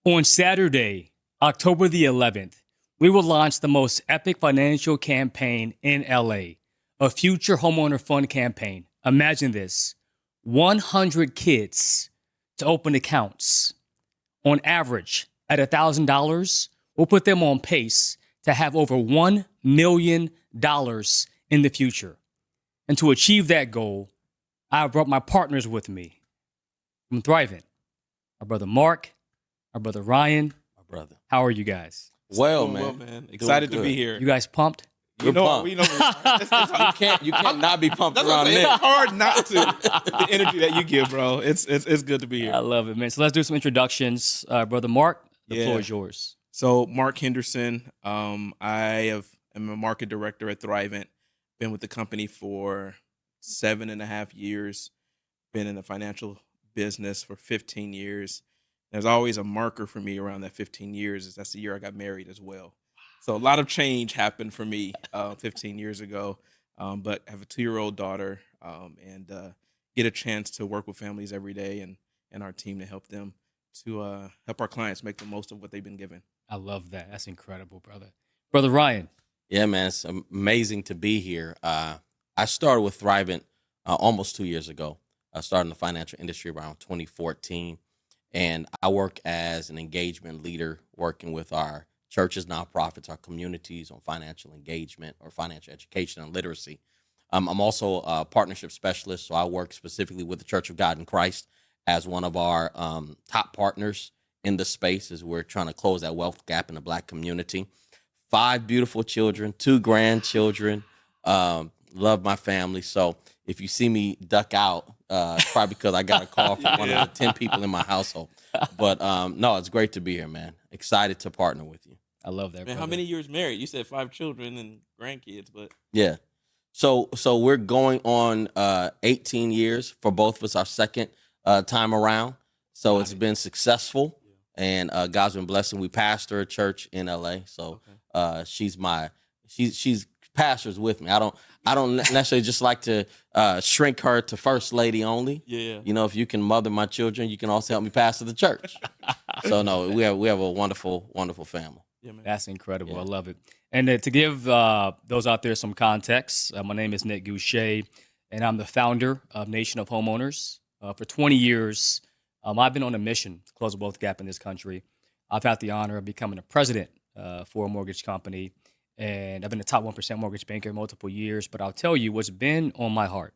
On Saturday, October the 11th, we will launch the most epic financial campaign in LA, a Future Homeowner Fund campaign. Imagine this, 100 kids to open accounts. On average, at $1,000, we'll put them on pace to have over $1 million in the future. And to achieve that goal, I brought my partners with me from Thirvent, our brother Marc, our brother Ryan. My brother. How are you guys? Well, Doing man. well, man. Excited to be here. You guys pumped? We're pumped. We know You can't not be pumped That's what around I'm saying. Nick. It's hard not to. The energy that you give, bro. It's good to be I here. love it, man. So let's do some introductions. Brother Marc, the floor is yours. So, Marc Henderson. am a market director at Thirvent. Been with the company for 7.5 years. Been in the financial business for 15 years. There's always a marker for me around that 15 years. Is that's the year I got married as well. So a lot of change happened for me 15 years ago. But I have a 2-year-old daughter and get a chance to work with families every day and our team to help them to help our clients make the most of what they've been given. I love that. That's incredible, brother. Brother Ryan. Yeah, man. It's amazing to be here. I started with Thirvent almost 2 years ago. I started in the financial industry around 2014. And I work as an engagement leader, working with our churches, nonprofits, our communities on financial engagement or financial education and literacy. I'm also a partnership specialist, so I work specifically with the Church of God in Christ as one of our top partners in the space as we're trying to close that wealth gap in the Black community. 5 beautiful children, 2 grandchildren, love my family. So if you see me duck out, it's probably because I got a call from one of the 10 people in my household. But no, it's great to be here, man. Excited to partner with you. I love that, Man, brother. how many years married? You said 5 children and grandkids, but Yeah. So we're going on 18 years for both of us, our second time around. So it's been successful, and God's been blessing. We pastor a church in LA, so she's pastors with me. I don't necessarily just like to shrink her to first lady only. yeah. You know, if you can mother my children, you can also help me pastor the church. So no, we have a wonderful family. Yeah, man. That's incredible. Yeah. I love it. And to give those out there some context, my name is Nick Goucher, and I'm the founder of Nation of Homeowners. For 20 years, I've been on a mission to close the wealth gap in this country. I've had the honor of becoming a president for a mortgage company, and I've been a top 1% mortgage banker multiple years. But I'll tell you what's been on my heart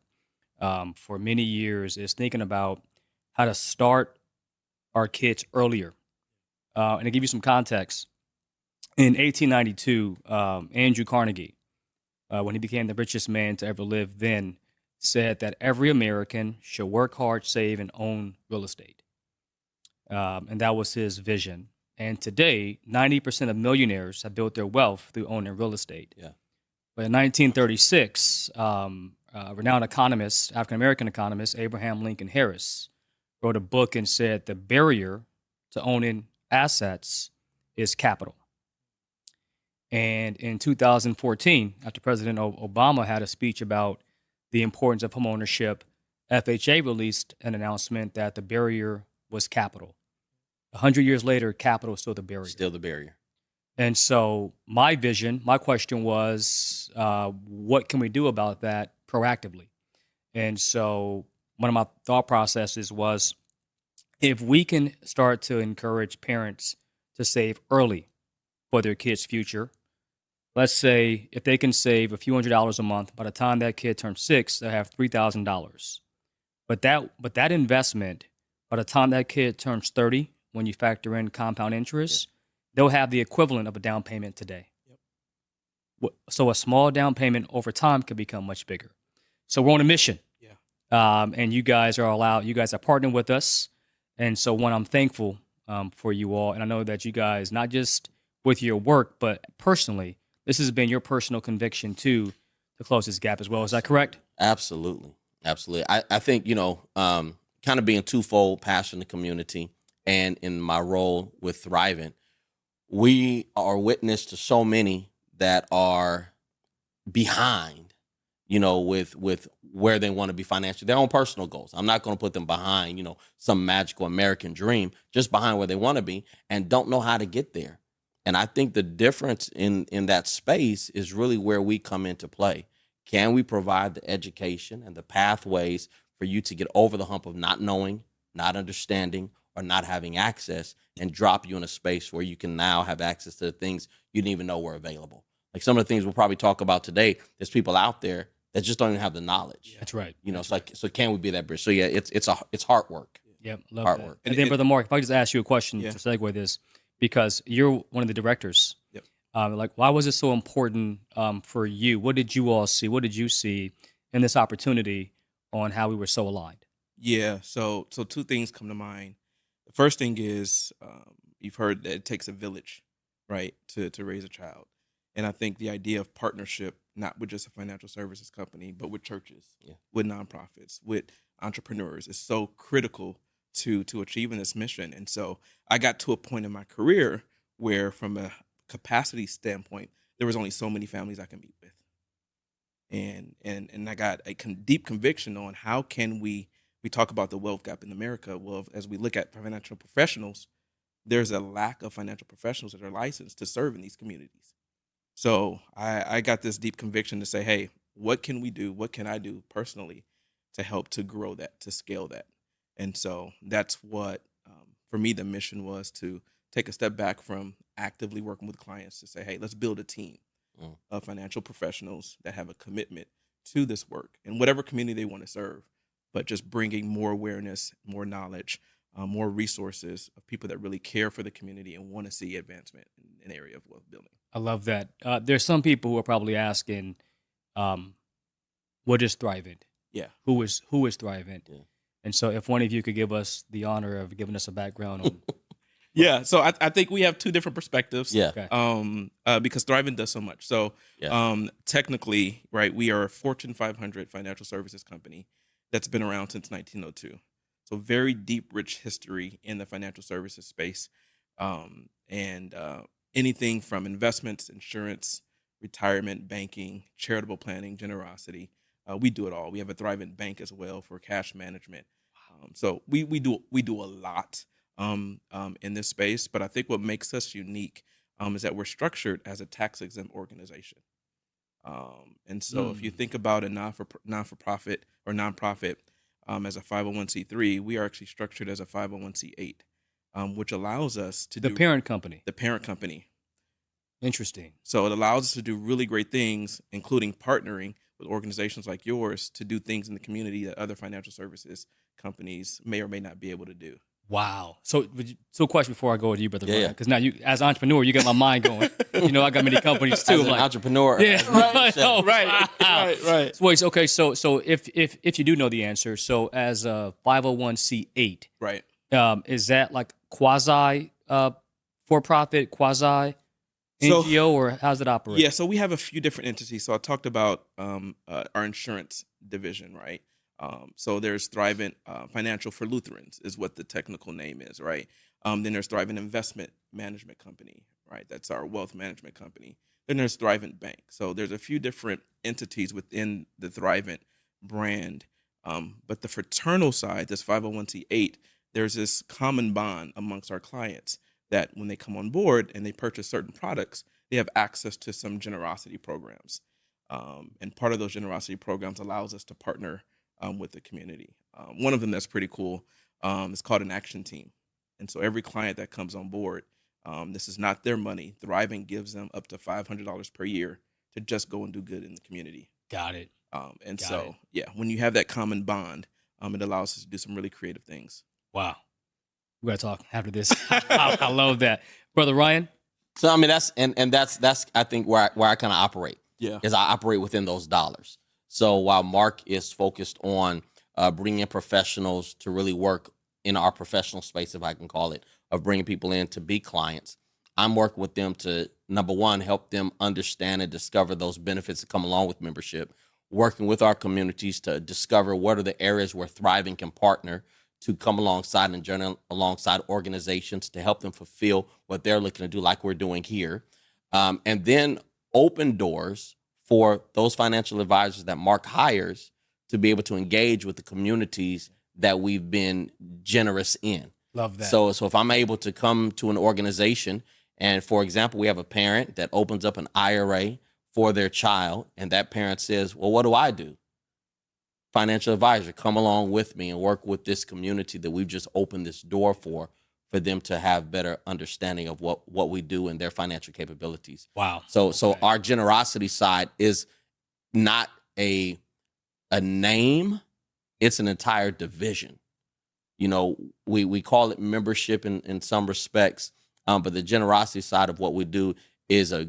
for many years is thinking about how to start our kids earlier. And to give you some context, in 1892, Andrew Carnegie, when he became the richest man to ever live then, said that every American should work hard, save, and own real estate. And that was his vision. And today, 90% of millionaires have built their wealth through owning real estate. Yeah. But in 1936, renowned economist, African-American economist, Abraham Lincoln Harris, wrote a book and said the barrier to owning assets is capital. And in 2014, after President Obama had a speech about the importance of homeownership, FHA released an announcement that the barrier was capital. 100 years later, capital is still the barrier. Still the barrier. And so my question was, what can we do about that proactively? And so one of my thought processes was, if we can start to encourage parents to save early for their kids' future, let's say if they can save a few $100s a month, by the time that kid turns 6, they'll have $3,000. But that investment, by the time that kid turns 30, when you factor in compound interest, they'll have the equivalent of a down payment today. So a small down payment over time could become much bigger. So we're on a mission. And you guys are partnering with us. And so I'm thankful for you all. And I know that you guys, not just with your work, but personally, this has been your personal conviction too, to close this gap as well. Is that correct? Absolutely. I think, kind of being twofold, passion in the community and in my role with Thirvent, we are witness to so many that are behind with where they want to be financially, their own personal goals. I'm not going to put them behind, some magical American dream, just behind where they want to be and don't know how to get there. And I think the difference in that space is really where we come into play. Can we provide the education and the pathways for you to get over the hump of not knowing, not understanding, or not having access, and drop you in a space where you can now have access to the things you didn't even know were available? Like some of the things we'll probably talk about today, there's people out there that just don't even have the knowledge. That's right. It's like, so can we be that bridge? So yeah, it's hard work. Yep, love Hard that. work. And then, Brother Marc, if I could just ask you a question Yeah. to segue this, because you're one of the directors. Yep. Like, why was it so important for you? What did you all see? What did you see in this opportunity on how we were so aligned? Yeah. So two things come to mind. The first thing is you've heard that it takes a village, right, to raise a child. And I think the idea of partnership, not with just a financial services company, but with churches, with nonprofits, with entrepreneurs, is so critical to achieving this mission. And so I got to a point in my career where, from a capacity standpoint, there was only so many families I can meet with. And I got a deep conviction on how can we talk about the wealth gap in America. Well, as we look at financial professionals, there's a lack of financial professionals that are licensed to serve in these communities. So I got this deep conviction to say, hey, what can we do? What can I do personally to help to grow that, to scale that? And so that's what, for me, the mission was, to take a step back from actively working with clients to say, hey, let's build a team of financial professionals that have a commitment to this work in whatever community they want to serve, but just bringing more awareness, more knowledge, more resources of people that really care for the community and want to see advancement in an area of wealth building. I love that. There's some people who are probably asking, what is Thirvent? Yeah. Who is Thirvent? Yeah. And so if one of you could give us the honor of giving us a background on. Yeah, so I think we have two different perspectives. Yeah. Okay. Because Thirvent does so much. So technically, right, we are a Fortune 500 financial services company that's been around since 1902. So very deep, rich history in the financial services space, and anything from investments, insurance, retirement, banking, charitable planning, generosity. We do it all. We have a Thirvent Bank as well for cash management. So we do a lot in this space. But I think what makes us unique is that we're structured as a tax-exempt organization. And so if you think about a non-for-profit or nonprofit as a 501c3, we are actually structured as a 501c8, which allows us to The parent company. the parent company. Interesting. So it allows us to do really great things, including partnering with organizations like yours to do things in the community that other financial services companies may or may not be able to do. Wow. So question before I go to you, Brother Yeah, Ryan, yeah. because now you, as an entrepreneur, you got my mind going. I got many companies too. As I'm an like, entrepreneur, yeah, right. Oh, Right, wow. right. Wait, okay. So if you do know the answer, so as a 501c8, Right. is that like quasi for profit, quasi NGO, or how's it operate? Yeah, so we have a few different entities. So I talked about our insurance division, right? So there's Thirvent Financial for Lutherans is what the technical name is, right? Then there's Thirvent Investment Management Company, right? That's our wealth management company. Then there's Thirvent Bank. So there's a few different entities within the Thirvent brand. But the fraternal side, this 501c8, there's this common bond amongst our clients that when they come on board and they purchase certain products, they have access to some generosity programs. And part of those generosity programs allows us to partner with the community. One of them that's pretty cool is called an action team. And so every client that comes on board, this is not their money. Thirvent gives them up to $500 per year to just go and do good in the community. Got it. When you have that common bond, it allows us to do some really creative things. Wow. We got to talk after this. I love that. Brother Ryan? So I mean that's I think where I kind of operate. Yeah. Is I operate within those dollars. So while Marc is focused on bringing in professionals to really work in our professional space, if I can call it, of bringing people in to be clients, I'm working with them to, number one, help them understand and discover those benefits that come along with membership, working with our communities to discover what are the areas where Thirvent can partner to come alongside and journey alongside organizations to help them fulfill what they're looking to do, like we're doing here. And then open doors for those financial advisors that Marc hires to be able to engage with the communities that we've been generous in. Love that. So if I'm able to come to an organization and, for example, we have a parent that opens up an IRA for their child, and that parent says, well, what do I do? Financial advisor, come along with me and work with this community that we've just opened this door for them to have better understanding of what we do and their financial capabilities. Wow. So our generosity side is not a name, it's an entire division. You know, we call it membership in some respects, but the generosity side of what we do is a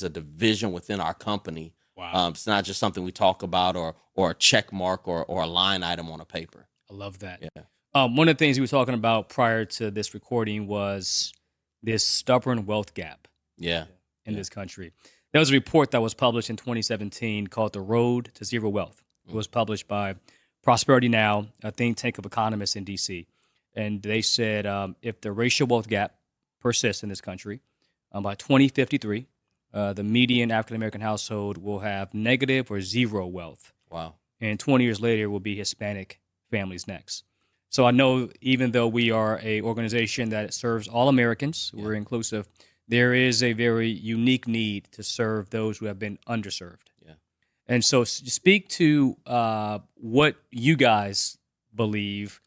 division within our company. Wow. It's not just something we talk about or a check mark or a line item on a paper. I love that. Yeah. One of the things we were talking about prior to this recording was this stubborn wealth gap Yeah. in this country. There was a report that was published in 2017 called The Road to Zero Wealth. It was published by Prosperity Now, a think tank of economists in D.C. And they said if the racial wealth gap persists in this country, by 2053, the median African-American household will have negative or zero wealth. Wow. And 20 years later will be Hispanic families next. So I know even though we are a organization that serves all Americans, we're inclusive, there is a very unique need to serve those who have been underserved. Yeah. And so speak to what you guys believe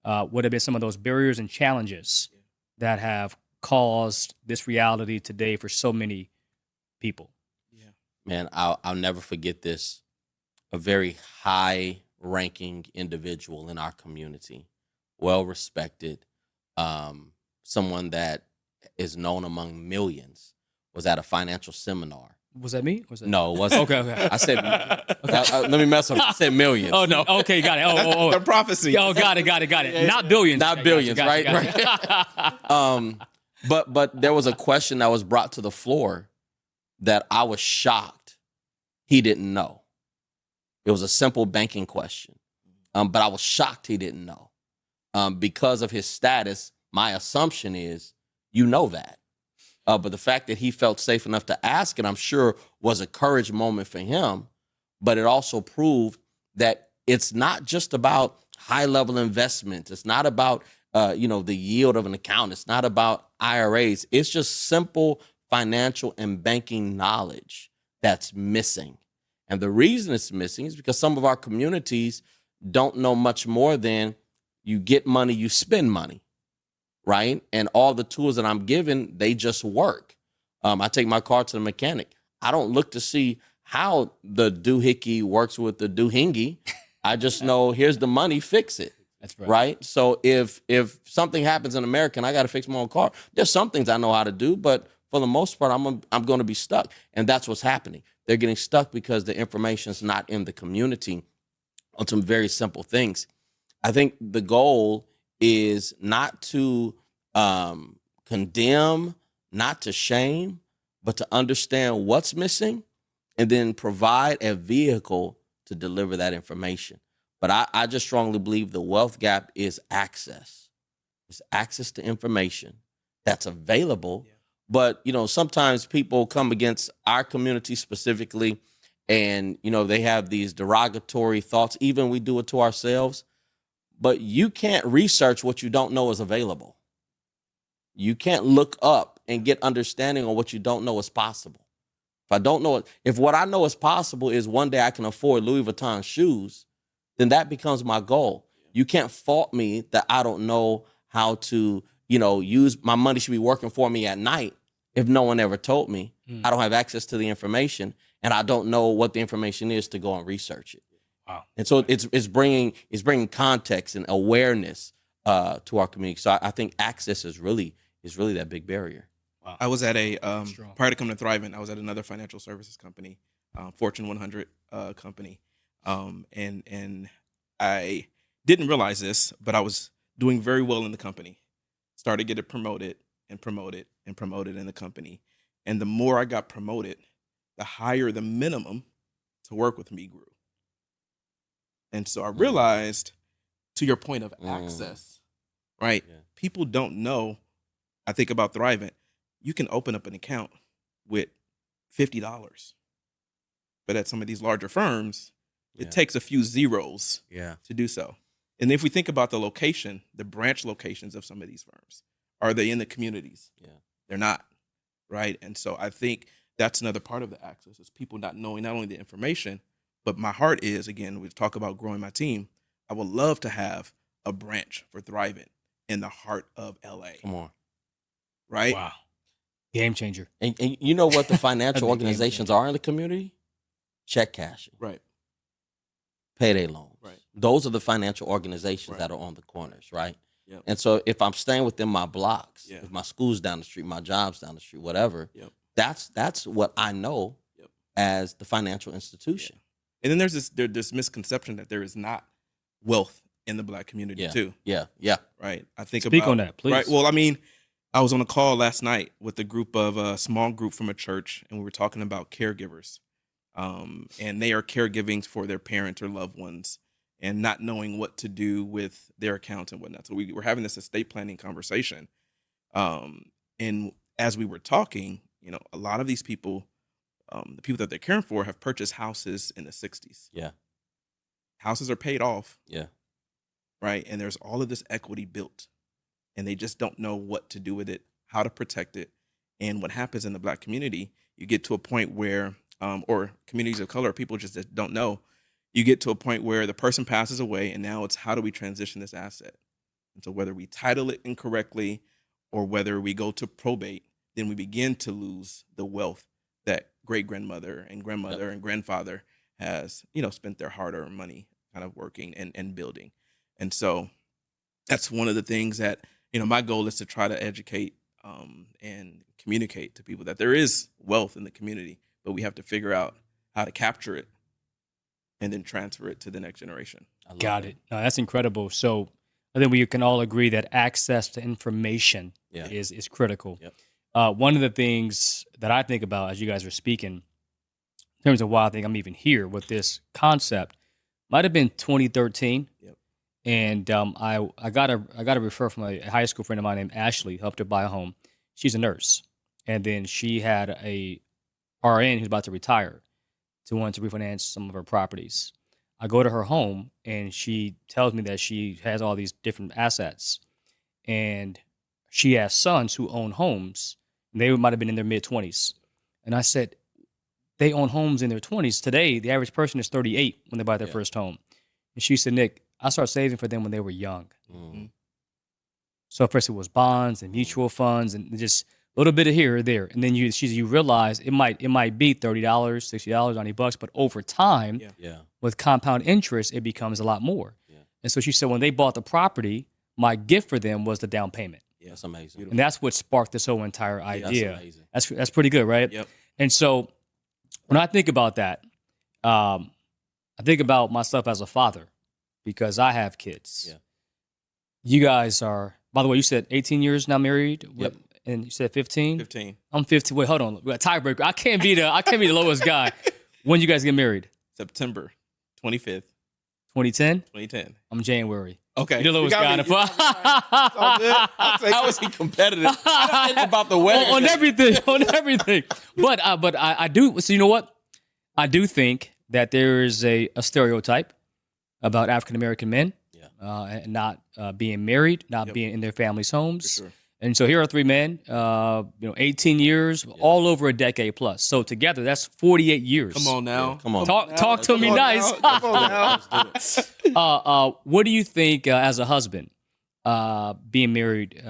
would have been some of those barriers and challenges that have caused this reality today for so many people. Yeah. Man, I'll never forget this. A very high-ranking individual in our community, well-respected, someone that is known among millions, was at a financial seminar. Was that me? Was that No, it wasn't. Okay. I said, let me mess up. I said millions. Oh, no. Okay, got it. Oh. The prophecy. Oh, got it. Not billions. Not billions, right? Right. But there was a question that was brought to the floor that I was shocked he didn't know. It was a simple banking question, but I was shocked he didn't know. Because of his status, my assumption is you know that. But the fact that he felt safe enough to ask it, I'm sure, was a courage moment for him. But it also proved that it's not just about high-level investments. It's not about the yield of an account. It's not about IRAs. It's just simple financial and banking knowledge that's missing. And the reason it's missing is because some of our communities don't know much more than you get money, you spend money, right? And all the tools that I'm given, they just work. I take my car to the mechanic. I don't look to see how the doohickey works with the doohingy. I just know here's the money, fix it. That's right. Right? So if something happens in America and I got to fix my own car, there's some things I know how to do, but for the most part, I'm going to be stuck. And that's what's happening. They're getting stuck because the information is not in the community on some very simple things. I think the goal is not to condemn, not to shame, but to understand what's missing and then provide a vehicle to deliver that information. But I just strongly believe the wealth gap is access. It's access to information that's available. Yeah. But, sometimes people come against our community specifically and, they have these derogatory thoughts. Even we do it to ourselves. But you can't research what you don't know is available. You can't look up and get understanding on what you don't know is possible. If I don't know it, if what I know is possible is one day I can afford Louis Vuitton shoes, then that becomes my goal. You can't fault me that I don't know how to, use my money should be working for me at night if no one ever told me. I don't have access to the information and I don't know what the information is to go and research it. Wow. And so it's bringing context and awareness to our community. So I think access is really that big barrier. Wow. I was at prior to coming to Thirvent, I was at another financial services company, Fortune 100 company. And I didn't realize this, but I was doing very well in the company. Started getting promoted in the company. And the more I got promoted, the higher the minimum to work with me grew. And so I realized, to your point of access, right? Yeah. People don't know. I think about Thirvent. You can open up an account with $50. But at some of these larger firms, Yeah. it takes a few zeros Yeah. to do so. And if we think about the location, the branch locations of some of these firms, are they in the communities? Yeah. They're not, right? And so I think that's another part of the access is people not knowing not only the information, but my heart is, again, we talk about growing my team. I would love to have a branch for Thirvent in the heart of LA, Come on. right? Wow. Game changer. And you know what the That'd financial be a game organizations are in the community? Check cashing, Right, payday loans. right. Those are the financial organizations Right. that are on the corners, right? Yep. And so if I'm staying within my blocks, Yeah. if my school's down the street, my job's down the street, whatever, Yep. that's what I know Yep. as the financial institution. And then there's this misconception that there is not wealth in the Black community Yeah. too, Yeah. Yeah. right? I think Speak about on that, please. Right. Well, I mean, I was on a call last night with a small group from a church, and we were talking about caregivers, and they are caregiving for their parents or loved ones, and not knowing what to do with their accounts and whatnot. So we were having this estate planning conversation, and as we were talking, a lot of these people, the people that they're caring for, have purchased houses in the '60s. Yeah. Houses are paid off, Yeah. right? And there's all of this equity built, and they just don't know what to do with it, how to protect it. And what happens in the Black community, you get to a point where, or communities of color, people just don't know. You get to a point where the person passes away, and now it's how do we transition this asset? And so whether we title it incorrectly or whether we go to probate, then we begin to lose the wealth that great-grandmother and grandmother Yep. and grandfather has, spent their hard-earned money kind of working and building. And so that's one of the things that, my goal is to try to educate and communicate to people that there is wealth in the community, but we have to figure out how to capture it and then transfer it to the next generation. I love Got that. it. No, that's incredible. So I think we can all agree that access to information Yeah. is critical. Yep. One of the things that I think about as you guys are speaking, in terms of why I think I'm even here with this concept, might have been 2013. Yep. And I got a referral from a high school friend of mine named Ashley, helped her buy a home. She's a nurse. And then she had a RN who's about to retire to want to refinance some of her properties. I go to her home and she tells me that she has all these different assets. And she has sons who own homes. And they might have been in their mid-20s. And I said, they own homes in their 20s. Today, the average person is 38 when they buy their Yeah. first home. And she said, Nick, I started saving for them when they were young. Mhm. So first it was bonds and mutual funds and just a little bit of here or there. And then you realize it might be $30, $60, $90, but over time, Yeah. Yeah. with compound interest, it becomes a lot more. Yeah. And so she said, when they bought the property, my gift for them was the down payment. Yeah. That's amazing. And that's what sparked this whole entire That's idea. amazing. That's pretty good, right? Yep. And so when I think about that, I think about myself as a father because I have kids. Yeah. You guys are, by the way, you said 18 years now married. Yep. And you said 15? 15. I'm 15. Wait, hold on. We got a tiebreaker. I can't be the lowest guy. When you guys get married? September 25th, 2010? 2010. I'm January. Okay. You're the lowest You guy. got me. It's all good. I'll take How it. is he competitive? Think about the wedding. on everything, on everything. But I do. So you know what? I do think that there is a stereotype about African American men, and not being married, not Yep. being in their families' homes. For sure. And so here are three men, 18 years, all over a decade plus. So together, that's 48 years. Come on now. Come on. Talk to me Come on nice. now. Come on now. What do you think as a husband, being married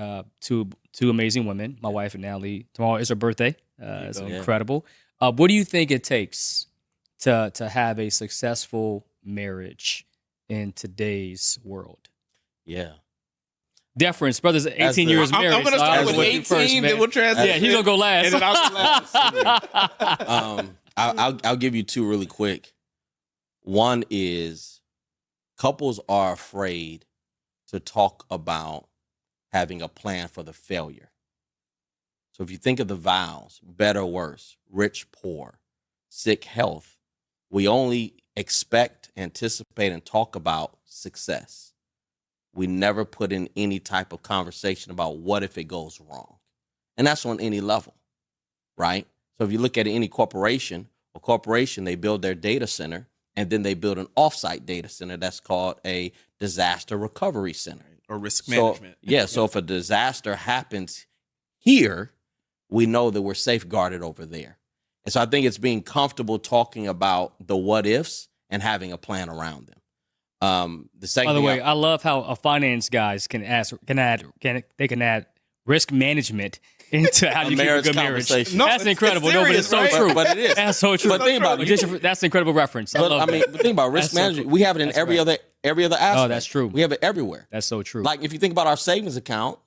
to two amazing women, my wife and Natalie? Tomorrow is her birthday. It's go. incredible. What do you think it takes to have a successful marriage in today's world? Yeah. Deference, brothers, 18 the- years married. I'm going to so I start was with looking 18, first, then man. we'll transition. Yeah, he's gonna go last. And then I'll go last. I'll give you two really quick. One is couples are afraid to talk about having a plan for the failure. So if you think of the vows, better, worse, rich, poor, sick, health, we only expect, anticipate, and talk about success. We never put in any type of conversation about what if it goes wrong. And that's on any level, right? So if you look at any corporation, A corporation, they build their data center, and then they build an offsite data center that's called a disaster recovery center. Or risk management. So if a disaster happens here, we know that we're safeguarded over there. And so I think it's being comfortable talking about the what ifs and having a plan around them. The second By the thing way, I love how a finance guys can add risk management into how you keep a marriage good marriage. conversation. No, That's it's incredible. No, but serious, it's so right? true. But it is. That's so true. But think about it. That's an incredible reference. I love that. But think about risk That's so management. cool. We have it in That's every right. other aspect. Oh, that's true. We have it everywhere. That's so true. Like if you think about our savings account,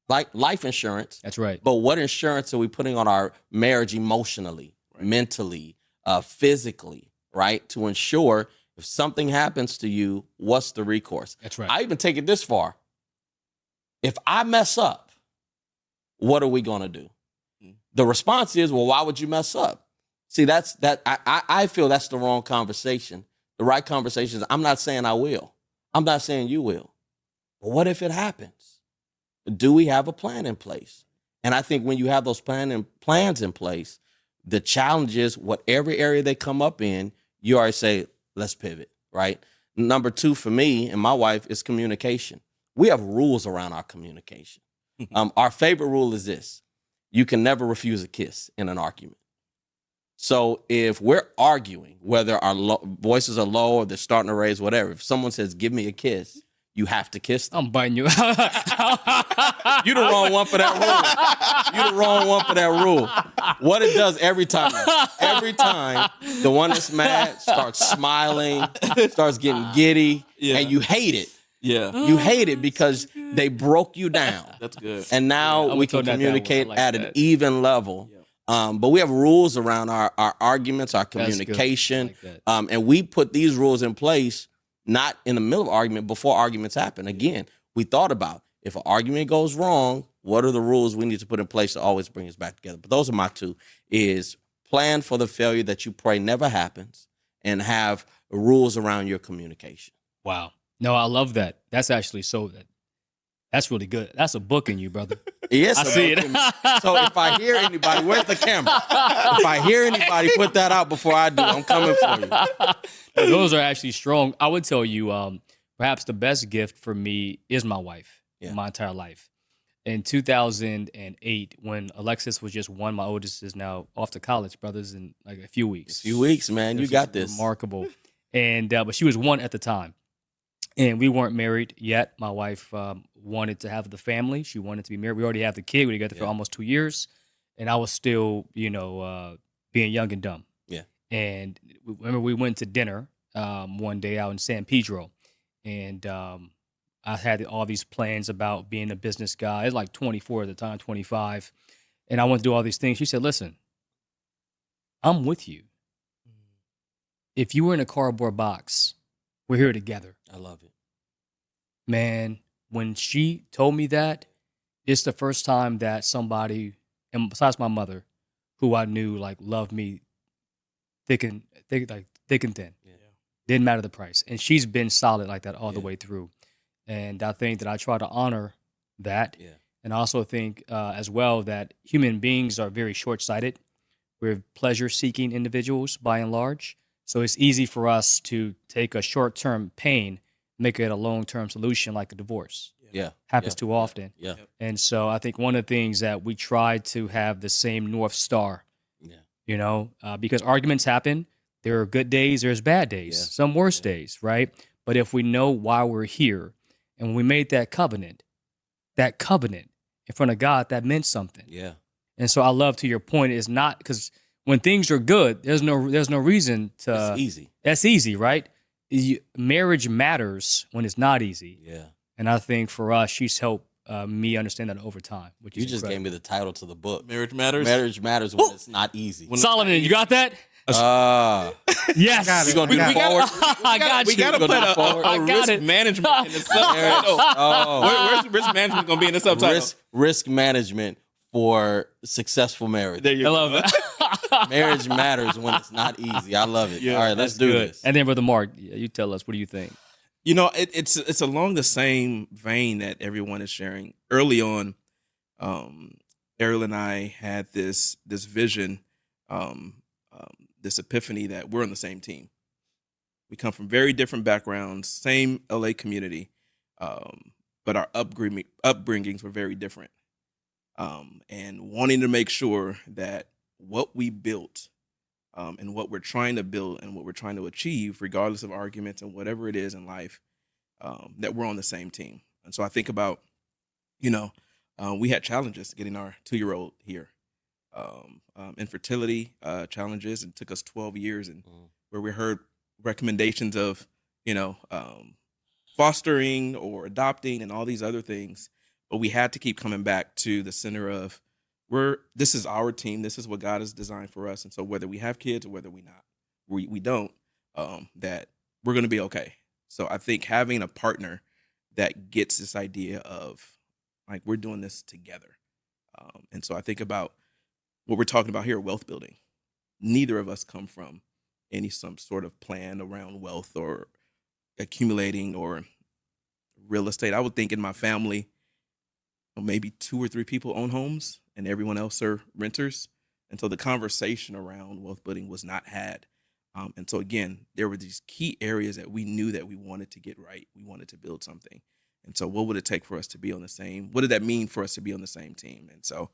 like life insurance. That's right. But what insurance are we putting on our marriage emotionally, mentally, physically, right? To ensure if something happens to you, what's the recourse? That's right. I even take it this far. If I mess up, what are we going to do? The response is, well, why would you mess up? See, I feel that's the wrong conversation. The right conversation is, I'm not saying I will. I'm not saying you will. But what if it happens? Do we have a plan in place? And I think when you have those plans in place, the challenge is whatever area they come up in, you already say, let's pivot, right? Number 2 for me and my wife is communication. We have rules around our communication. Our favorite rule is this. You can never refuse a kiss in an argument. So if we're arguing, whether our voices are low or they're starting to raise, whatever, if someone says, give me a kiss, you have to kiss them. I'm biting you. You the wrong one for that rule. You the wrong one for that rule. What it does every time, the one that's mad starts smiling, starts getting giddy, and you hate it. Yeah. You hate it because they broke you down. That's good. And now I'm we gonna can throw that communicate one. I like at an that. even level. But we have rules around our arguments, our That's good. communication. I like that. And we put these rules in place, not in the middle of argument, before arguments happen. Again, we thought about if an argument goes wrong, what are the rules we need to put in place to always bring us back together? But those are my 2, is plan for the failure that you pray never happens and have rules around your communication. Wow. No, I love that. That's actually that's really good. That's a book in you, brother. Yes, I see it. So if I hear anybody, where's the camera? If I hear anybody put that out before I do, I'm coming for you. Those are actually strong. I would tell you, perhaps the best gift for me is my wife in my entire life. In 2008, when Alexis was just 1, my oldest is now off to college, brothers, in like a few weeks. A few weeks, man. You got this. Remarkable. And but she was 1 at the time. And we weren't married yet. My wife wanted to have the family. She wanted to be married. We already have the kid. We were together for almost 2 years. And I was still, being young and dumb. Yeah. And remember, we went to dinner one day out in San Pedro. And I had all these plans about being a business guy. I was like 24 at the time, 25. And I wanted to do all these things. She said, listen, I'm with you. If you were in a cardboard box, we're here together. I love it. Man, when she told me that, it's the first time that somebody, and besides my mother, who I knew like loved me thick and thin. Yeah. Didn't matter the price. And she's been solid like that all the way through. And I think that I try to honor that. Yeah. And I also think as well that human beings are very short-sighted. We're pleasure-seeking individuals by and large. So it's easy for us to take a short-term pain, make it a long-term solution like a divorce. Yeah. Happens too often. Yeah. And so I think one of the things that we try to have the same North Star, because arguments happen. There are good days, there's bad days, some worse days, right? But if we know why we're here and when we made that covenant in front of God, that meant something. Yeah. And so I love, to your point, is not because when things are good, there's no reason to. It's easy. That's easy, right? Marriage matters when it's not easy. Yeah. And I think for us, she's helped me understand that over time. Which You is just incredible. gave me the title to the book. Marriage matters. Marriage matters when it's not easy. Solomon, you got that? Yes. got it. You gonna do We got forward? I got We you. got to put I a got risk it. management in the subtitle. Where's risk management going to be in the subtitle? Risk management for successful marriage. There you I go. love it. Marriage matters when it's not easy. I love it. Yeah, All right, let's That's do good. this. And then, Brother Mark, you tell us, what do you think? It's along the same vein that everyone is sharing. Early on, Errol and I had this vision this epiphany that we're on the same team. We come from very different backgrounds, same LA community, but our upbringings were very different. And wanting to make sure that what we built and what we're trying to build and what we're trying to achieve, regardless of arguments and whatever it is in life, that we're on the same team. And so I think about, we had challenges getting our 2-year-old here. Infertility challenges. It took us 12 years, and where we heard recommendations of, fostering or adopting and all these other things. But we had to keep coming back to the center of this is our team. This is what God has designed for us. And so whether we have kids or whether we don't, that we're going to be okay. So I think having a partner that gets this idea of like, we're doing this together. And so I think about what we're talking about here, wealth building. Neither of us come from some sort of plan around wealth or accumulating or real estate. I would think in my family, maybe 2 or 3 people own homes and everyone else are renters. And so the conversation around wealth building was not had. And so again, there were these key areas that we knew that we wanted to get right. We wanted to build something. And so what would it take for us to be on the same? What did that mean for us to be on the same team? And so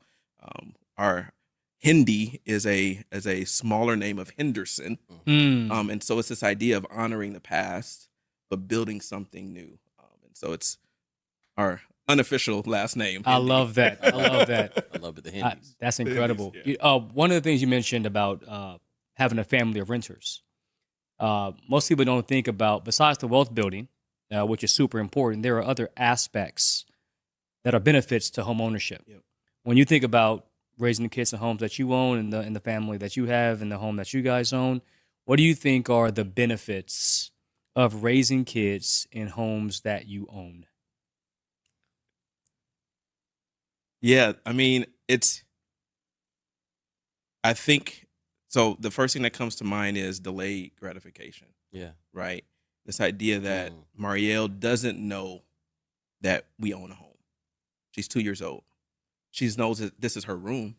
our Hindi is a smaller name of Henderson. And so it's this idea of honoring the past, but building something new. And so it's our unofficial last name. I love that. I love that. I love it. The Hindis. That's incredible. Hindis, yeah. One of the things you mentioned about having a family of renters, most people don't think about, besides the wealth building, which is super important, there are other aspects that are benefits to home ownership. Yep. When you think about raising the kids in homes that you own and the family that you have and the home that you guys own, what do you think are the benefits of raising kids in homes that you own? Yeah, I mean, I think, so the first thing that comes to mind is delayed gratification. Yeah. Right? This idea that Marielle doesn't know that we own a home. She's 2 years old. She knows that this is her room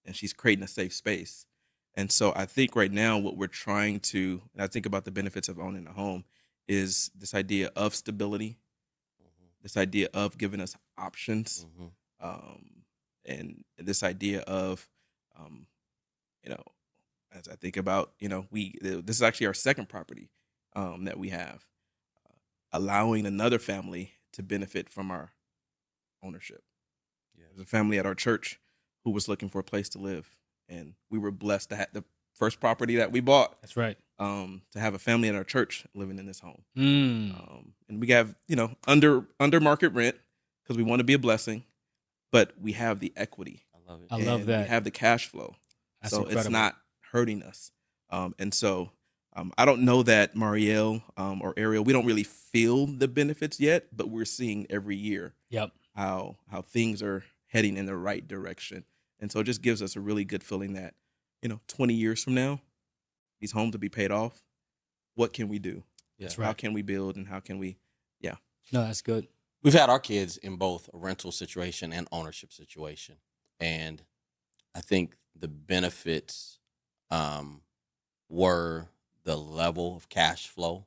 and she's creating a safe space. And so I think right now what we're trying to, and I think about the benefits of owning a home, is this idea of stability, this idea of giving us options, and this idea of, as I think about, this is actually our second property that we have, allowing another family to benefit from our ownership. Yeah. There's a family at our church who was looking for a place to live, and we were blessed to have the first property that we bought. That's right. To have a family at our church living in this home. And we have, under market rent because we want to be a blessing, but we have the equity. I love it. I love that. We have the cash flow. That's so incredible. It's not hurting us. And so I don't know that Marielle or Ariel, we don't really feel the benefits yet, but we're seeing every year how things are heading in the right direction. And so it just gives us a really good feeling that, 20 years from now, these homes will be paid off. What can we do? That's How right. can we build and how can we, No, that's good. We've had our kids in both a rental situation and ownership situation. And I think the benefits were the level of cash flow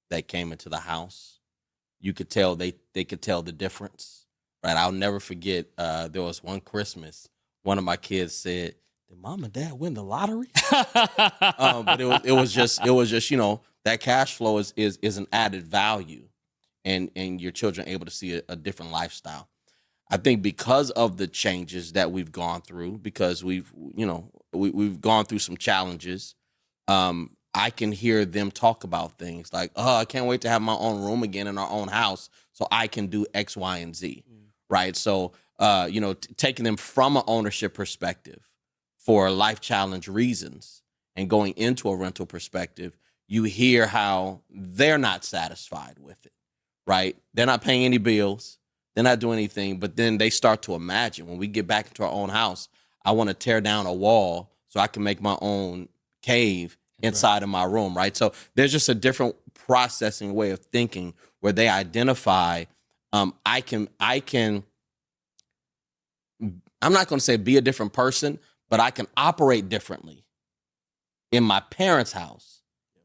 that came into the house. You could tell they could tell the difference, right? I'll never forget, there was one Christmas, one of my kids said, "Did mom and dad win the lottery?" But it was just that cash flow is an added value, and your children are able to see a different lifestyle. I think because of the changes that we've gone through, because we've gone through some challenges, I can hear them talk about things like, "Oh, I can't wait to have my own room again in our own house so I can do X, Y, and Z." Right? So, taking them from an ownership perspective for life challenge reasons and going into a rental perspective, you hear how they're not satisfied with it, right? They're not paying any bills. They're not doing anything, but then they start to imagine, when we get back into our own house, I want to tear down a wall so I can make my own cave inside of my room, right? So there's just a different processing way of thinking where they identify, I can, I'm not going to say be a different person, but I can operate differently in my parents' house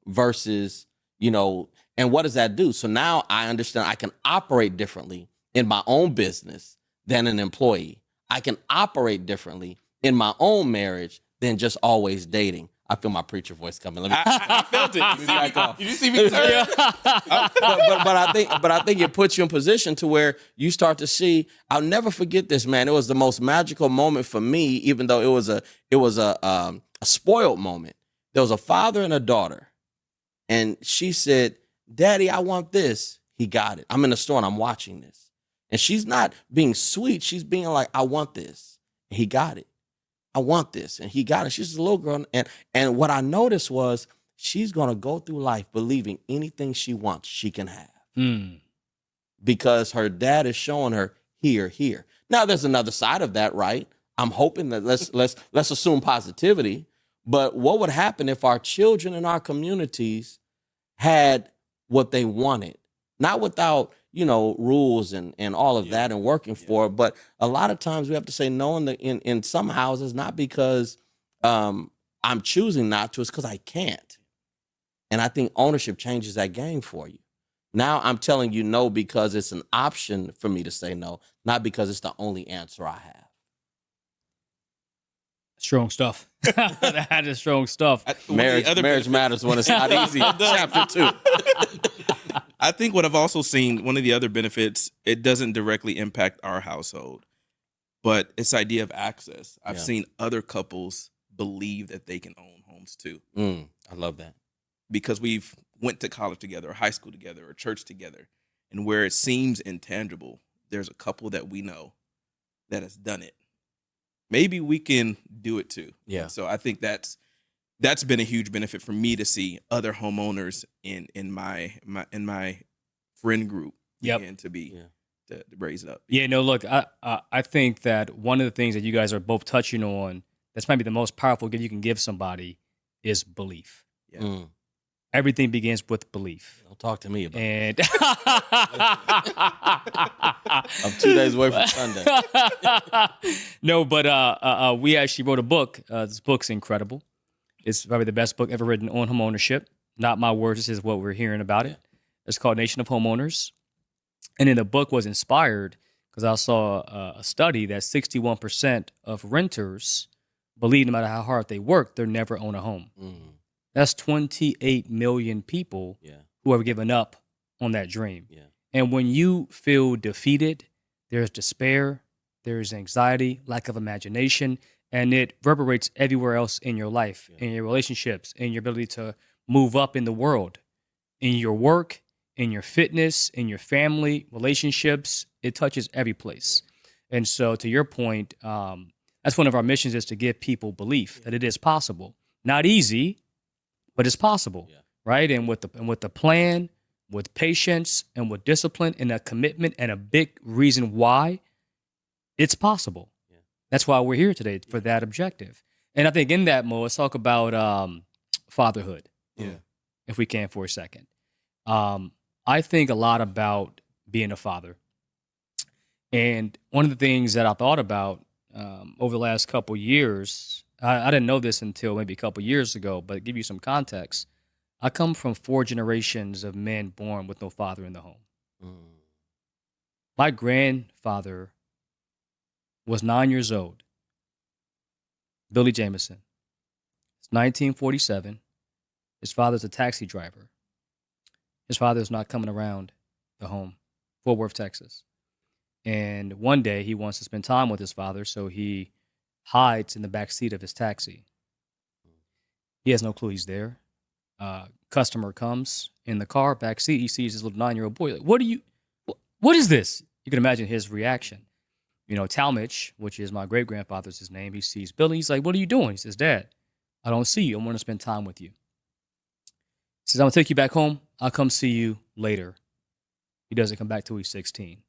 versus, and what does that do? So now I understand I can operate differently in my own business than an employee. I can operate differently in my own marriage than just always dating. I feel my preacher voice coming. Let me. I felt it. Let me back off. Did you see me turn? But I think it puts you in position to where you start to see. I'll never forget this, man. It was the most magical moment for me, even though it was a spoiled moment. There was a father and a daughter, and she said, "Daddy, I want this." He got it. I'm in the store and I'm watching this, and she's not being sweet. She's being like, "I want this." And he got it. I want this. And he got it. She's a little girl. And what I noticed was she's going to go through life believing anything she wants, she can have. Because her dad is showing her here. Now there's another side of that, right? I'm hoping that let's assume positivity. But what would happen if our children in our communities had what they wanted? Not without, rules and all of that and working for it. But a lot of times we have to say no in some houses, not because I'm choosing not to, it's because I can't. And I think ownership changes that game for you. Now I'm telling you no because it's an option for me to say no, not because it's the only answer I have. Strong stuff. That is strong stuff. Marriage matters when it's not easy. Chapter 2. I think what I've also seen, one of the other benefits, it doesn't directly impact our household, but it's the idea of access. I've seen other couples believe that they can own homes too. I love that. Because we've went to college together, or high school together, or church together. And where it seems intangible, there's a couple that we know that has done it. Maybe we can do it too. Yeah. And so I think that's been a huge benefit for me to see other homeowners in my friend group begin to raise it up. Yeah, no, look, I think that one of the things that you guys are both touching on that's maybe the most powerful gift you can give somebody is belief. Yeah. Everything begins with belief. Don't talk to me about it. I'm 2 days away from Sunday. No, but we actually wrote a book. This book's incredible. It's probably the best book ever written on homeownership. Not my words, this is what we're hearing about it. It's called Nation of Homeowners. And then the book was inspired because I saw a study that 61% of renters believe no matter how hard they work, they'll never own a home. That's 28 million people who have given up on that dream. Yeah. And when you feel defeated, there's despair, there's anxiety, lack of imagination, and it reverberates everywhere else in your life, in your relationships, in your ability to move up in the world, in your work, in your fitness, in your family, relationships. It touches every place. And so to your point, that's one of our missions, is to give people belief that it is possible. Not easy, but it's possible, right? And with the plan, with patience, and with discipline, and a commitment, and a big reason why, it's possible. That's why we're here today, for that objective. And I think in that, Mo, let's talk about fatherhood, if we can for a second. I think a lot about being a father. And one of the things that I thought about over the last couple years, I didn't know this until maybe a couple years ago, but to give you some context, I come from 4 generations of men born with no father in the home. My grandfather was 9 years old, Billy Jameson. It's 1947. His father's a taxi driver. His father's not coming around the home, Fort Worth, Texas. And one day he wants to spend time with his father, so he hides in the back seat of his taxi. He has no clue he's there. Customer comes in the car, back seat. He sees his little 9-year-old boy. Like, what is this? You can imagine his reaction. Talmadge, which is my great-grandfather's his name, he sees Billy. He's like, "What are you doing?" He says, "Dad, I don't see you. I want to spend time with you." He says, "I'm going to take you back home. I'll come see you later." He doesn't come back till he's 16.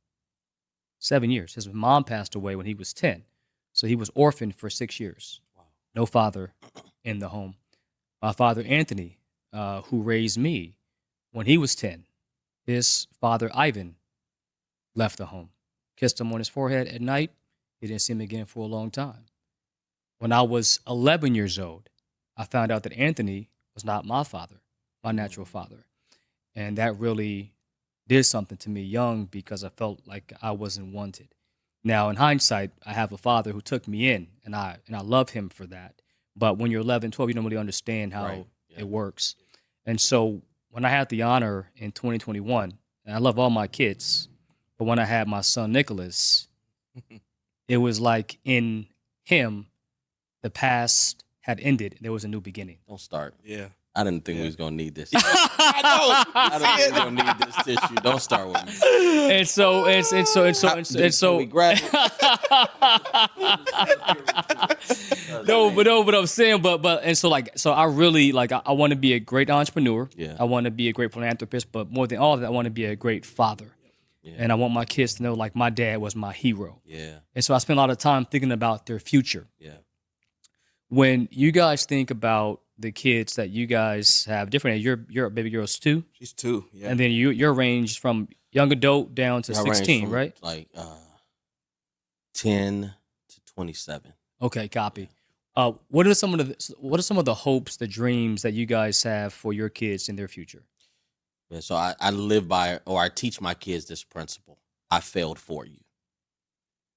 7 years. His mom passed away when he was 10. So he was orphaned for 6 years. Wow. No father in the home. My father, Anthony, who raised me, when he was 10, his father, Ivan, left the home. Kissed him on his forehead at night. He didn't see him again for a long time. When I was 11 years old, I found out that Anthony was not my father, my natural father. And that really did something to me young because I felt like I wasn't wanted. Now, in hindsight, I have a father who took me in, and I love him for that. But when you're 11, 12, you don't really understand how Right. Yeah. it works. And so when I had the honor in 2021, and I love all my kids, but when I had my son Nicholas, it was like in him, the past had ended. There was a new beginning. Don't start. Yeah. I didn't think we Yeah. was gonna need this. I know. I don't think we're gonna need this tissue. Don't start with me. And so We grab it. but I'm saying, so I really like I want to be a great entrepreneur. Yeah. I want to be a great philanthropist, but more than all of that, I want to be a great father. Yeah. And I want my kids to know like my dad was my hero. Yeah. And so I spend a lot of time thinking about their future. Yeah. When you guys think about the kids that you guys have different age, your baby girl's 2, She's 2. Yeah. and then your range from young adult down to I range 16, from, right? Like 10 to 27. Okay, copy. What are some of the hopes, the dreams that you guys have for your kids in their future? Yeah, so I live by, or I teach my kids this principle. I failed for you.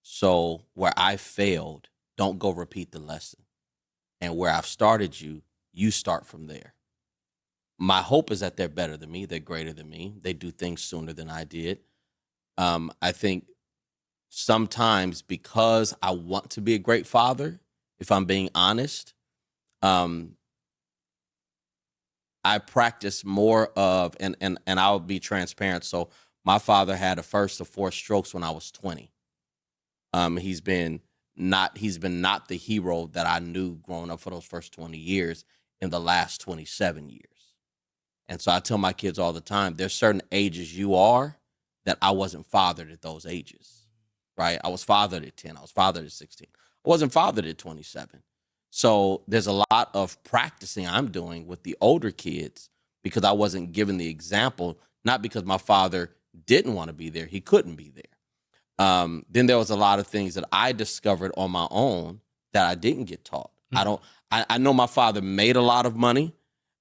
So where I failed, don't go repeat the lesson. And where I've started you, you start from there. My hope is that they're better than me. They're greater than me. They do things sooner than I did. I think sometimes because I want to be a great father, if I'm being honest, I practice more of, and I'll be transparent. So my father had a first of 4 strokes when I was 20. He's been not the hero that I knew growing up for those first 20 years in the last 27 years. And so I tell my kids all the time, there's certain ages you are that I wasn't fathered at those ages, right? I was fathered at 10. I was fathered at 16. I wasn't fathered at 27. So there's a lot of practicing I'm doing with the older kids because I wasn't given the example, not because my father didn't want to be there. He couldn't be there. Then there was a lot of things that I discovered on my own that I didn't get taught. Mm-hmm. I know my father made a lot of money.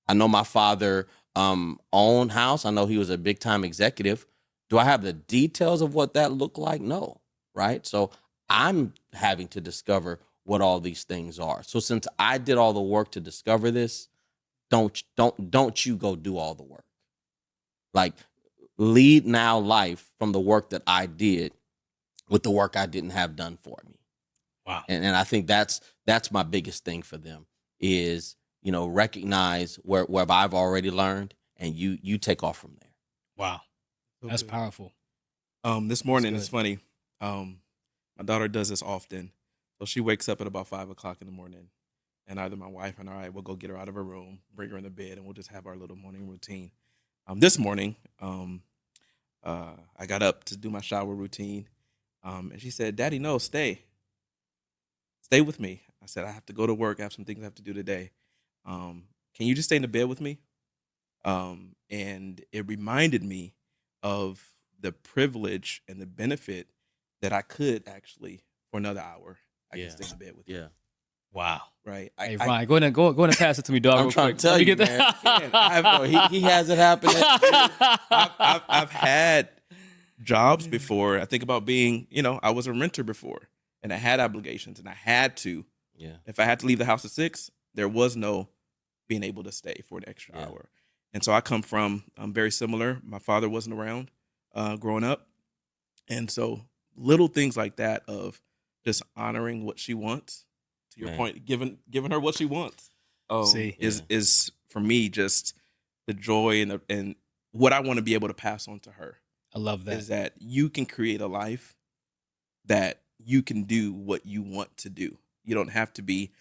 I know my father owned house. I know he was a big time executive. Do I have the details of what that looked like? No. Right. So I'm having to discover what all these things are. So since I did all the work to discover this, don't you go do all the work. Like, lead now life from the work that I did with the work I didn't have done for me. Wow. And I think that's my biggest thing for them is, recognize where I've already learned and you take off from there. Wow. That's Okay. powerful. This morning, That's it's funny. My daughter does this often. So she wakes up at about 5 o'clock in the morning, and either my wife and I will go get her out of her room, bring her in the bed, and we'll just have our little morning routine. This morning, I got up to do my shower routine, and she said, "Daddy, no, stay with me." I said, "I have to go to work. I have some things I have to do today. Can you just stay in the bed with me?" And it reminded me of the privilege and the benefit that I could actually, for another hour, I Yeah. can stay in the bed with you. Yeah. Wow. Right. Hey, Ryan, go ahead and pass it to me, dog. I'm real trying quick. to tell Let me you, get man. that. He has it happening. I've had jobs before. I think about being, I was a renter before, and I had obligations, and I had to. Yeah. If I had to leave the house at 6, there was no being able to stay for an extra Yeah. hour. And so I come from very similar. My father wasn't around growing up, and so little things like that of just honoring what she wants. To your Man. point, giving her what she wants. See. Is for me just the joy and what I want to be able to pass on to her. I love that. Is that you can create a life that you can do what you want to do. You don't have to be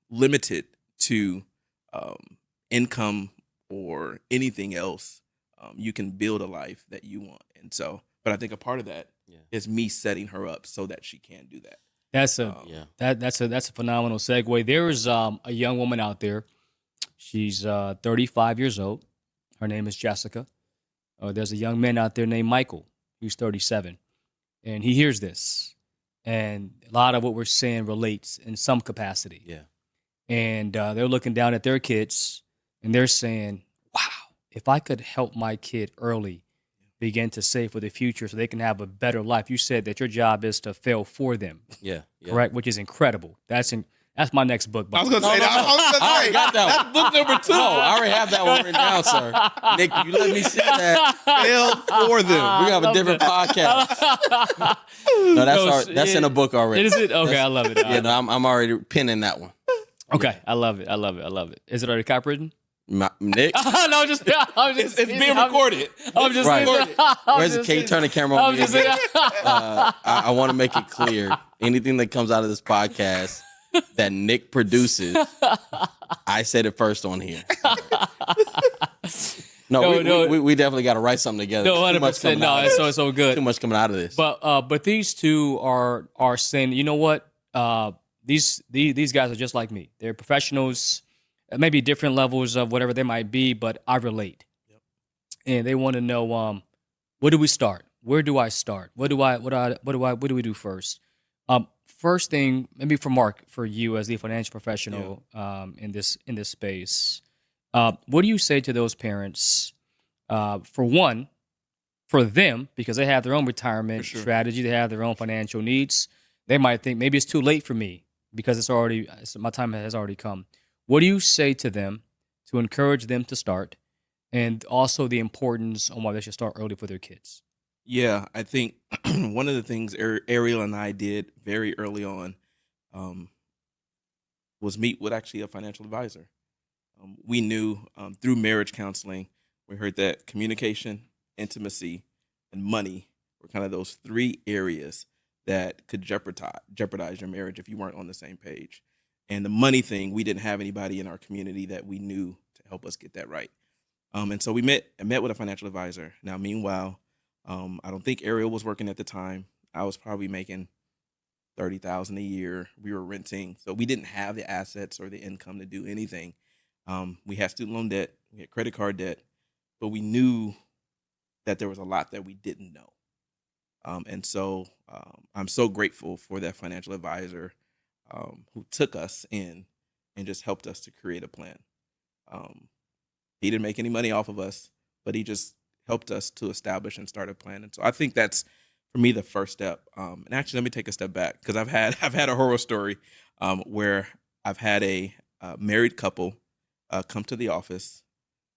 limited to income or anything else. You can build a life that you want. And so, but I think a part of that is me setting her up so that she can do that. That's a Yeah. that's a phenomenal segue. There's a young woman out there. She's 35 years old. Her name is Jessica. There's a young man out there named Michael. He's 37, and he hears this, and a lot of what we're saying relates in some capacity. Yeah. and they're looking down at their kids and they're saying, wow, if I could help my kid early begin to save for the future so they can have a better life. You said that your job is to fail for them, Yeah. correct? Which is incredible. That's my next book. I was going to say that. I was gonna I say, already got that that's book number 2. No, I already have that one written down, sir. Nick, you let me see that. Fail for them. We have a different podcast. No, that's in a book already. Is it? Okay, I love it. Yeah, no, I'm already pinning that one. Okay, I love it. I love it. I love it. Is it already copywritten? Nick? No, I'm just It's being recorded. I'm just Right. I'm Where's the just- Can you turn the camera on I'm me just again? I want to make it clear. Anything that comes out of this podcast that Nick produces, I said it first on here. No, we definitely got to write something together. no, Too much 100%. coming No, out of it's this. so good. Too much coming out of this. But these two are saying, you know what? These guys are just like me. They're professionals, maybe different levels of whatever they might be, but I relate. Yep. And they want to know, where do we start? Where do I start? What do we do first? First thing, maybe for Marc, for you as the financial professional in this space, what do you say to those parents? For one, for them, because they have their own retirement For sure. strategy, they have their own financial needs. They might think maybe it's too late for me because my time has already come. What do you say to them to encourage them to start, and also the importance on why they should start early for their kids? Yeah, I think one of the things Ariel and I did very early on was meet with actually a financial advisor. We knew through marriage counseling, we heard that communication, intimacy, and money were kind of those 3 areas that could jeopardize your marriage if you weren't on the same page. And the money thing, we didn't have anybody in our community that we knew to help us get that right. And so I met with a financial advisor. Now, meanwhile, I don't think Ariel was working at the time. I was probably making $30,000 a year. We were renting, so we didn't have the assets or the income to do anything. We had student loan debt, we had credit card debt, but we knew that there was a lot that we didn't know. And so I'm so grateful for that financial advisor who took us in and just helped us to create a plan. He didn't make any money off of us, but he just helped us to establish and start a plan. And so I think that's, for me, the first step. And actually, let me take a step back, because I've had a horror story where I've had a married couple come to the office.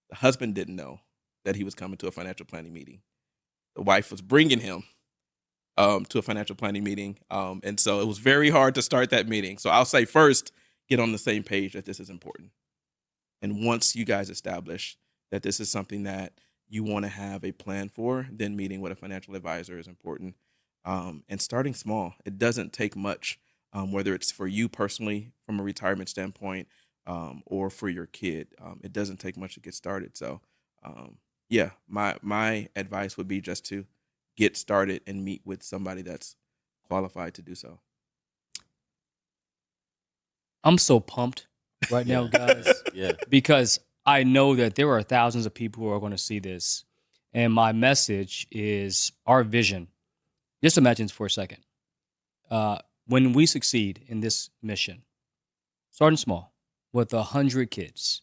The husband didn't know that he was coming to a financial planning meeting. The wife was bringing him to a financial planning meeting. And so it was very hard to start that meeting. So I'll say first, get on the same page that this is important. And once you guys establish that this is something that you want to have a plan for, then meeting with a financial advisor is important. And starting small. It doesn't take much, whether it's for you personally from a retirement standpoint or for your kid. It doesn't take much to get started. So, yeah, my advice would be just to get started and meet with somebody that's qualified to do so. I'm so pumped right now, guys, Yeah. because I know that there are thousands of people who are going to see this. And my message is our vision. Just imagine for a second. When we succeed in this mission, starting small with 100 kids,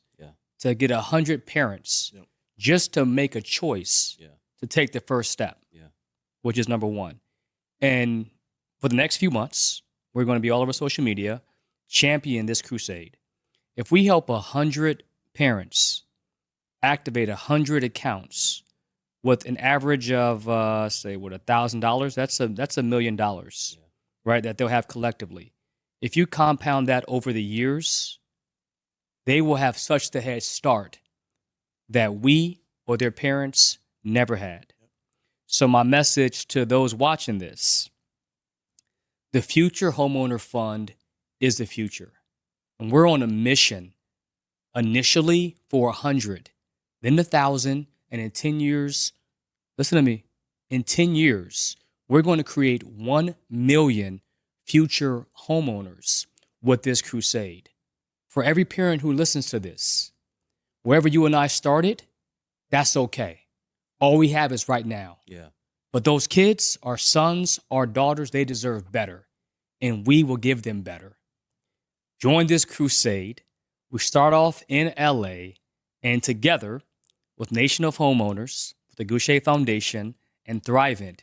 to get 100 parents just to make a choice to take the first step, which is number one. And for the next few months, we're going to be all over social media, champion this crusade. If we help 100 parents activate 100 accounts with an average of, say, $1,000, that's $1 million, right? That they'll have collectively. If you compound that over the years, they will have such the head start that we or their parents never had. So my message to those watching this, the Future Homeowner Fund is the future. And we're on a mission initially for 100, then 1,000, and in 10 years, listen to me, in 10 years, we're going to create 1 million future homeowners with this crusade. For every parent who listens to this, wherever you and I started, that's okay. All we have is right now. Yeah. But those kids, our sons, our daughters, they deserve better, and we will give them better. join this crusade. We start off in LA, and together with Nation of Homeowners, with the Goucher Foundation, and Thirvent,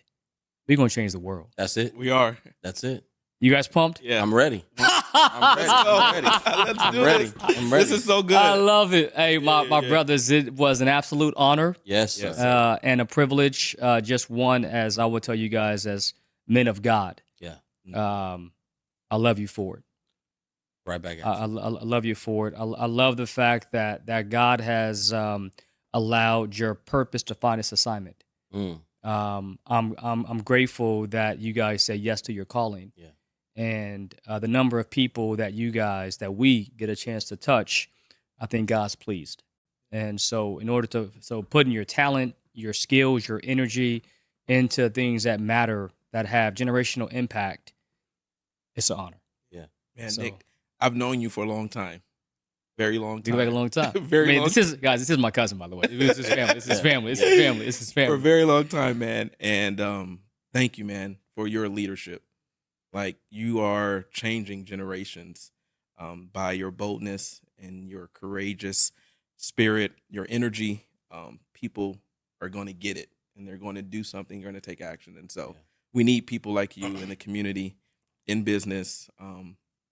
we're going to change the world. That's it. We are. That's it. You guys pumped? Yeah. I'm ready. I'm ready. I'm ready. Let's do I'm ready. this. I'm ready. This is so good. I love it. Hey, my Yeah. brothers, it was an absolute honor Yes, sir. Yes. and a privilege. Just one, as I would tell you guys, as men of God. Yeah. I love you for it. Right back at I you. love you for it. I love the fact that God has allowed your purpose to find its assignment. Mm. I'm grateful that you guys say yes to your calling. Yeah. And the number of people that we get a chance to touch, I think God's pleased. And so in order to putting your talent, your skills, your energy into things that matter, that have generational impact, it's an honor. Man, So- Nick, I've known you for a long time. Very long We time. go back a long time. Very long this is my cousin, by the way. This is family. This is family. This is family. This is for a family. very long time, man. And thank you, man, for your leadership. Like, you are changing generations by your boldness and your courageous spirit, your energy. People are going to get it, and they're going to do something. You're going to take action. And so we need people like you in the community, in business,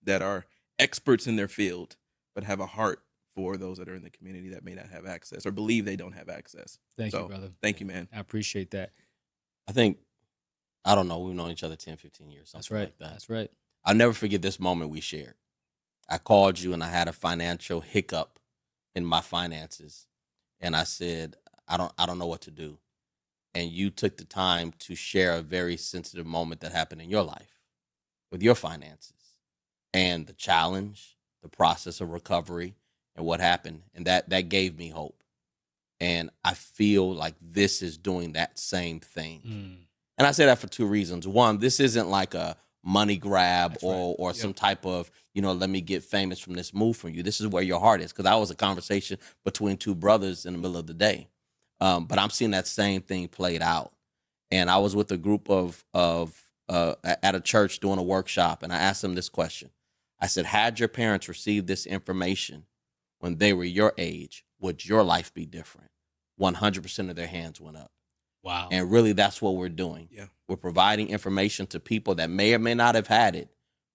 that are experts in their field, but have a heart for those that are in the community that may not have access or believe they don't have access. Thank So, you, brother. Thank you, man. I appreciate that. I think, I don't know, we've known each other 10, 15 years, something That's right. like that. That's right. I'll never forget this moment we shared. I called you and I had a financial hiccup in my finances. And I said, I don't know what to do. And you took the time to share a very sensitive moment that happened in your life with your finances and the challenge, the process of recovery, and what happened. And that gave me hope. And I feel like this is doing that same thing. And I say that for two reasons. One, this isn't like a money grab That's right. or some type of, let me get famous from this move from you. This is where your heart is. Because that was a conversation between two brothers in the middle of the day. But I'm seeing that same thing played out. And I was with a group at a church doing a workshop, and I asked them this question. I said, had your parents received this information when they were your age, would your life be different? 100% of their hands went up. Wow. And really, that's what we're doing. Yeah. We're providing information to people that may or may not have had it,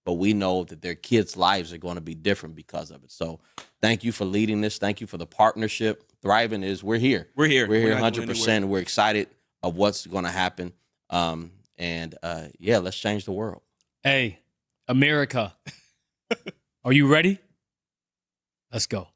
but we know that their kids' lives are going to be different because of it. So thank you for leading this. Thank you for the partnership. Thriving is, we're here. We're here. We're here not going 100%. anywhere. We're excited of what's going to happen. Let's change the world. Hey, America, are you ready? Let's go.